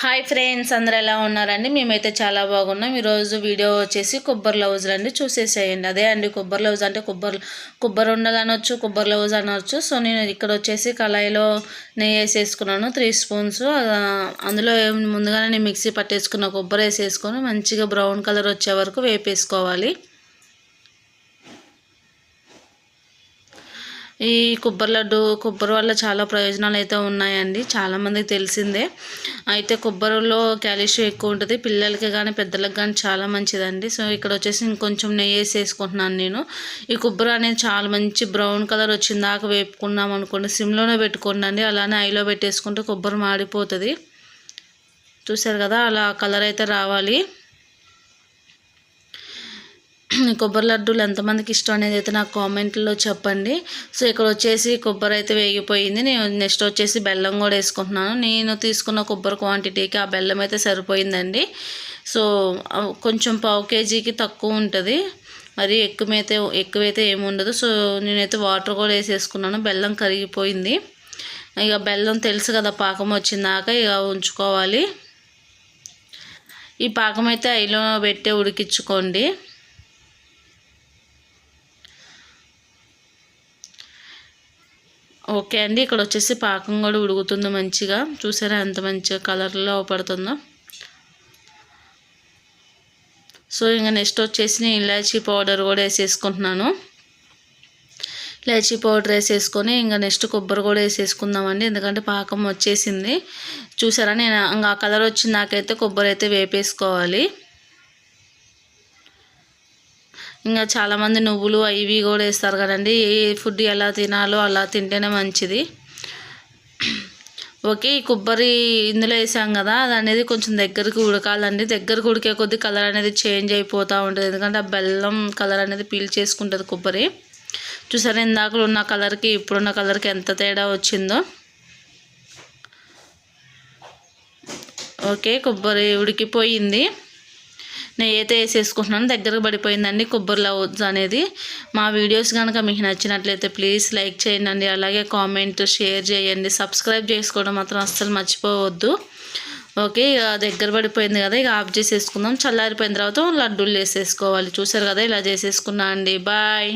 Hi friends, అందరూ ఎలా ఉన్నారండి? మేమైతే చాలా బాగున్నాం. ఈరోజు వీడియో వచ్చేసి కొబ్బరి లౌజులు అండి, చూసేసేయండి. అదే అండి కొబ్బరి లౌజ్ అంటే కొబ్బరి ఉండలు అనొచ్చు, కొబ్బరి లౌజ్ అనొచ్చు. సో నేను ఇక్కడ వచ్చేసి కళాయిలో నెయ్యి వేసేసుకున్నాను 3 స్పూన్స్. అందులో ముందుగానే నేను మిక్సీ పట్టేసుకున్న కొబ్బరి వేసేసుకొని మంచిగా బ్రౌన్ కలర్ వచ్చే వరకు వేపేసుకోవాలి. ఈ కొబ్బరి లడ్డు కొబ్బరి వల్ల చాలా ప్రయోజనాలు అయితే ఉన్నాయండి, చాలామందికి తెలిసిందే. అయితే కొబ్బరిలో కాల్షియం ఎక్కువ ఉంటుంది, పిల్లలకి కానీ పెద్దలకు కానీ చాలా మంచిదండి. సో ఇక్కడ వచ్చేసి ఇంకొంచెం నెయ్యి వేసేసుకుంటున్నాను నేను. ఈ కొబ్బరి అనేది చాలా మంచి బ్రౌన్ కలర్ వచ్చిన దాకా వేపుకున్నాం అనుకోండి, సిమ్లోనే పెట్టుకోండి. అలానే ఐలో పెట్టేసుకుంటే కొబ్బరి మాడిపోతుంది. చూసారు కదా, అలా కలర్ అయితే రావాలి. కొబ్బరి లడ్డూలు ఎంతమందికి ఇష్టం అనేది అయితే నాకు కామెంట్లో చెప్పండి. సో ఇక్కడ వచ్చేసి కొబ్బరి అయితే వేగిపోయింది. నేను నెక్స్ట్ వచ్చేసి బెల్లం కూడా వేసుకుంటున్నాను. నేను తీసుకున్న కొబ్బరి క్వాంటిటీకి ఆ బెల్లం అయితే సరిపోయిందండి. సో కొంచెం పావు కేజీకి తక్కువ ఉంటుంది, మరి ఎక్కువైతే ఏముండదు. సో నేనైతే వాటర్ కూడా వేసేసుకున్నాను. బెల్లం కరిగిపోయింది. ఇక బెల్లం తెలుసు కదా, పాకం వచ్చిందాక ఇక ఉంచుకోవాలి. ఈ పాకం అయితే ఐలో పెట్టే ఉడికించుకోండి. ఓకే అండి, ఇక్కడ వచ్చేసి పాకం కూడా ఉడుకుతుంది మంచిగా. చూసారా ఎంత మంచిగా కలర్లో పడుతుందో. సో ఇంకా నెక్స్ట్ వచ్చేసి నేను ఇలాచీ పౌడర్ కూడా వేసేసుకుంటున్నాను. ఇలాచీ పౌడర్ వేసేసుకొని ఇంకా నెక్స్ట్ కొబ్బరి కూడా వేసేసుకుందామండి, ఎందుకంటే పాకం వచ్చేసింది. చూసారా, నేను ఇంకా ఆ కలర్ వచ్చిన నాకైతే కొబ్బరి అయితే వేపేసుకోవాలి. ఇంకా చాలామంది నువ్వులు ఇవి కూడా వేస్తారు కదండి. ఏ ఫుడ్ ఎలా తినాలో అలా తింటేనే మంచిది. ఓకే, ఈ కొబ్బరి ఇందులో వేసాం కదా, అది అనేది కొంచెం దగ్గరికి ఉడకాలండి. దగ్గరికి ఉడికే కొద్దీ కలర్ అనేది చేంజ్ అయిపోతూ ఉంటుంది, ఎందుకంటే ఆ బెల్లం కలర్ అనేది పీల్ చేసుకుంటుంది కొబ్బరి. చూసారా, ఇందాక ఉన్న కలర్కి ఇప్పుడున్న కలర్కి ఎంత తేడా వచ్చిందో. ఓకే, కొబ్బరి ఉడికిపోయింది. నెయ్యి అయితే వేసేసుకుంటున్నాను. దగ్గరకు పడిపోయిందండి కొబ్బరి లౌజ్ అనేది. మా వీడియోస్ కనుక మీకు నచ్చినట్లయితే ప్లీజ్ లైక్ చేయండి, అలాగే కామెంట్ షేర్ చేయండి. సబ్స్క్రైబ్ చేసుకోవడం మాత్రం అస్సలు మర్చిపోవద్దు. ఓకే, ఇక దగ్గర పడిపోయింది కదా, ఇక ఆఫ్ చేసేసుకుందాం. చల్లారిపోయిన తర్వాత లడ్డూలు వేసేసుకోవాలి. చూసారు కదా, ఇలా చేసేసుకున్నా అండి. బాయ్.